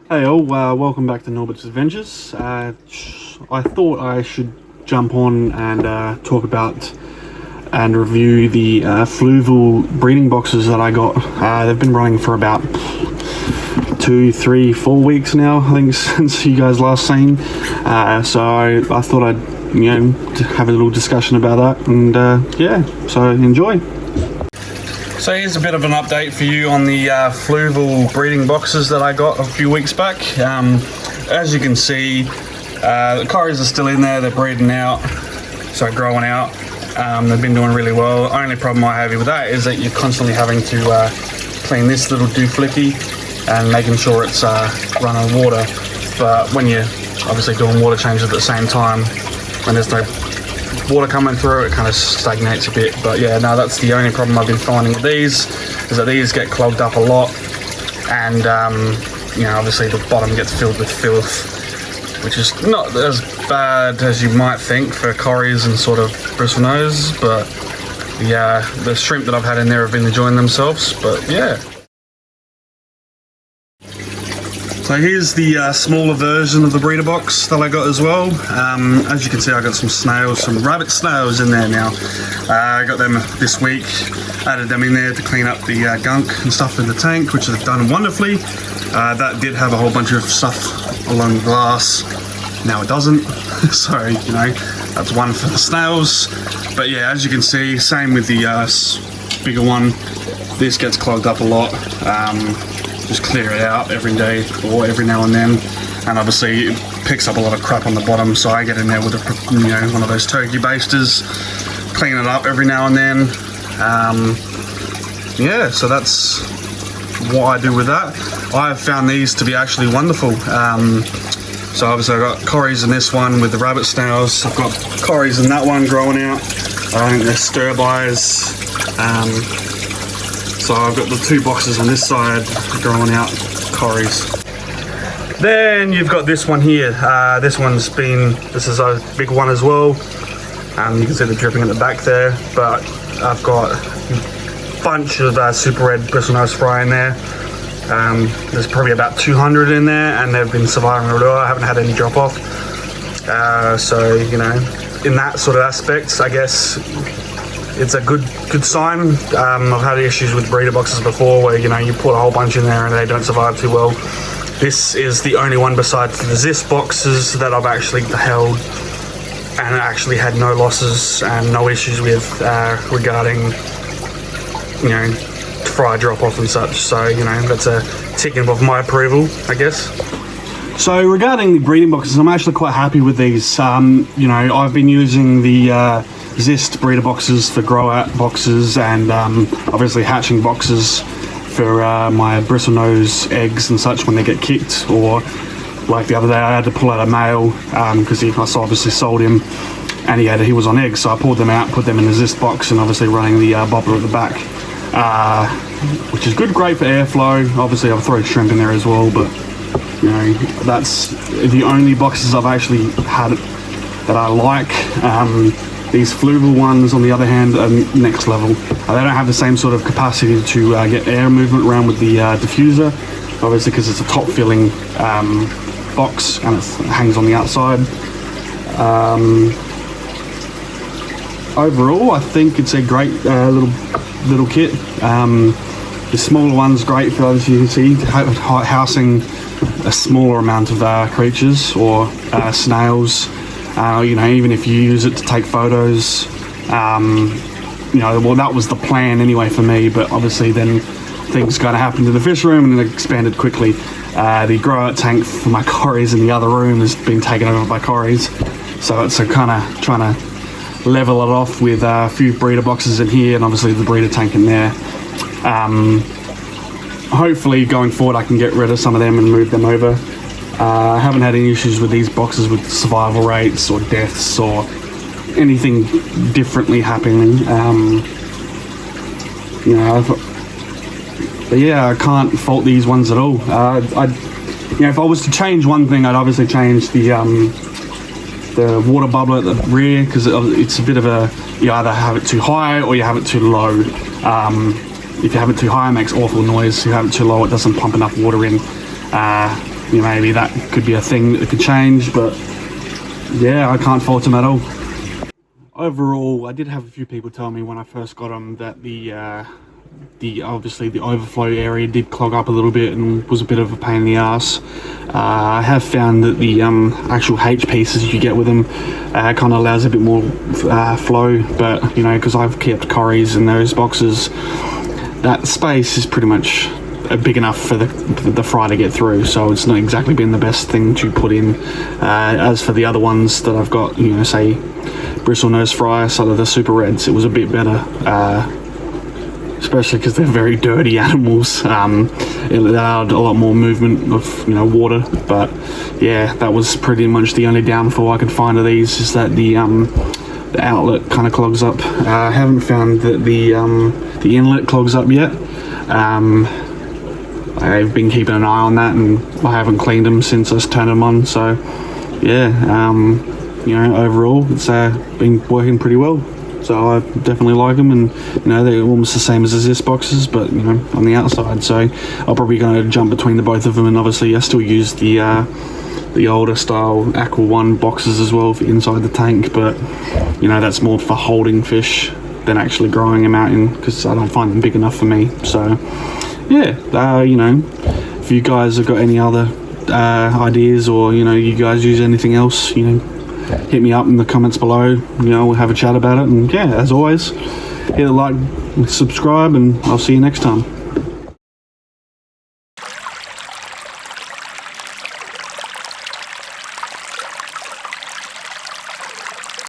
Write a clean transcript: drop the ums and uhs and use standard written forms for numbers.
Hey all, welcome back to Norbits Adventures. I thought I should jump on and talk about and review the Fluval breeding boxes that I got. They've been running for about 2, 3, 4 weeks now, I think, since you guys last seen. So I thought I'd, have a little discussion about that, and yeah, so enjoy. So here's a bit of an update for you on the Fluval breeding boxes that I got a few weeks back. As you can see, the Corys are still in there, they're breeding out, so growing out. They've been doing really well. Only problem I have with that is that you're constantly having to clean this little dooflicky and making sure it's running water. But when you're obviously doing water changes at the same time, when there's no water coming through, it kind of stagnates a bit. But yeah, no, that's the only problem I've been finding with these, is that these get clogged up a lot, and obviously the bottom gets filled with filth, which is not as bad as you might think for Corys and sort of bristlenose. But yeah, the shrimp that I've had in there have been enjoying themselves. But yeah. So here's the smaller version of the breeder box that I got as well. As you can see, I got some snails, some rabbit snails in there now. I got them this week, added them in there to clean up the gunk and stuff in the tank, which they've done wonderfully. That did have a whole bunch of stuff along the glass. Now it doesn't, so that's one for the snails. But yeah, as you can see, same with the bigger one. This gets clogged up a lot. Just clear it out every day or every now and then, and obviously it picks up a lot of crap on the bottom, so I get in there with a one of those turkey basters, clean it up every now and then. Yeah, so that's what I do with that. I have found these to be actually wonderful. So obviously I've got Corys in this one with the rabbit snails. I've got Corys in that one growing out. I think they're stir-bys. So I've got the 2 boxes on this side growing out Corys. Then you've got this one here. This is a big one as well. You can see the dripping at the back there. But I've got a bunch of super red bristlenose fry in there. There's probably about 200 in there, and they've been surviving really well. I haven't had any drop off. So in that sort of aspect, I guess it's a good sign. I've had issues with breeder boxes before where you put a whole bunch in there and they don't survive too well. This is the only one besides the Zist boxes that I've actually held and actually had no losses and no issues with regarding fry drop off and such. So that's a ticking of my approval, I guess. So regarding the breeding boxes, I'm actually quite happy with these. I've been using the Zist breeder boxes for grow out boxes, and obviously hatching boxes for my bristlenose eggs and such when they get kicked, or like the other day I had to pull out a male because I obviously sold him and he was on eggs, so I pulled them out, put them in the Zist box, and obviously running the bobbler at the back, which is great for airflow. Obviously I've thrown shrimp in there as well, but that's the only boxes I've actually had that I like. These Fluval ones, on the other hand, are next level. They don't have the same sort of capacity to get air movement around with the diffuser, obviously because it's a top filling box and it hangs on the outside. Overall, I think it's a great little kit. The smaller one's great for, as you can see, housing a smaller amount of creatures or snails. Even if you use it to take photos, well, that was the plan anyway for me, but obviously then things kind of happened in the fish room and it expanded quickly. The grow out tank for my Corys in the other room has been taken over by Corys, so it's kind of trying to level it off with a few breeder boxes in here and obviously the breeder tank in there. Hopefully going forward I can get rid of some of them and move them over. I haven't had any issues with these boxes with survival rates or deaths or anything differently happening. But yeah, I can't fault these ones at all. If I was to change one thing, I'd obviously change the water bubble at the rear, because it's a bit of a, you either have it too high or you have it too low. If you have it too high, it makes awful noise. If you have it too low, it doesn't pump enough water in. you know, maybe that could be a thing that could change, but yeah, I can't fault them at all. Overall, I did have a few people tell me when I first got them that obviously the overflow area did clog up a little bit and was a bit of a pain in the ass. I have found that the actual H pieces you get with them kind of allows a bit more flow, but you know, because I've kept Corys in those boxes, that space is pretty much big enough for the fry to get through, so it's not exactly been the best thing to put in. As for the other ones that I've got, you know, say bristlenose fry, sort of the super reds, it was a bit better, especially because they're very dirty animals. It allowed a lot more movement of, you know, water, but yeah, that was pretty much the only downfall I could find of these, is that the outlet kind of clogs up. I haven't found that the inlet clogs up yet. I've been keeping an eye on that, and I haven't cleaned them since I turned them on, so yeah, you know, overall it's been working pretty well, so I definitely like them. And you know, they're almost the same as this boxes, but you know, on the outside, so I'll probably going to jump between the both of them. And obviously I still use the older style Aqua 1 boxes as well for inside the tank, but you know, that's more for holding fish than actually growing them out in, because I don't find them big enough for me. So yeah, you know, if you guys have got any other ideas, or you know, you guys use anything else, you know, hit me up in the comments below. You know, we'll have a chat about it. And yeah, as always, hit a like, subscribe, and I'll see you next time.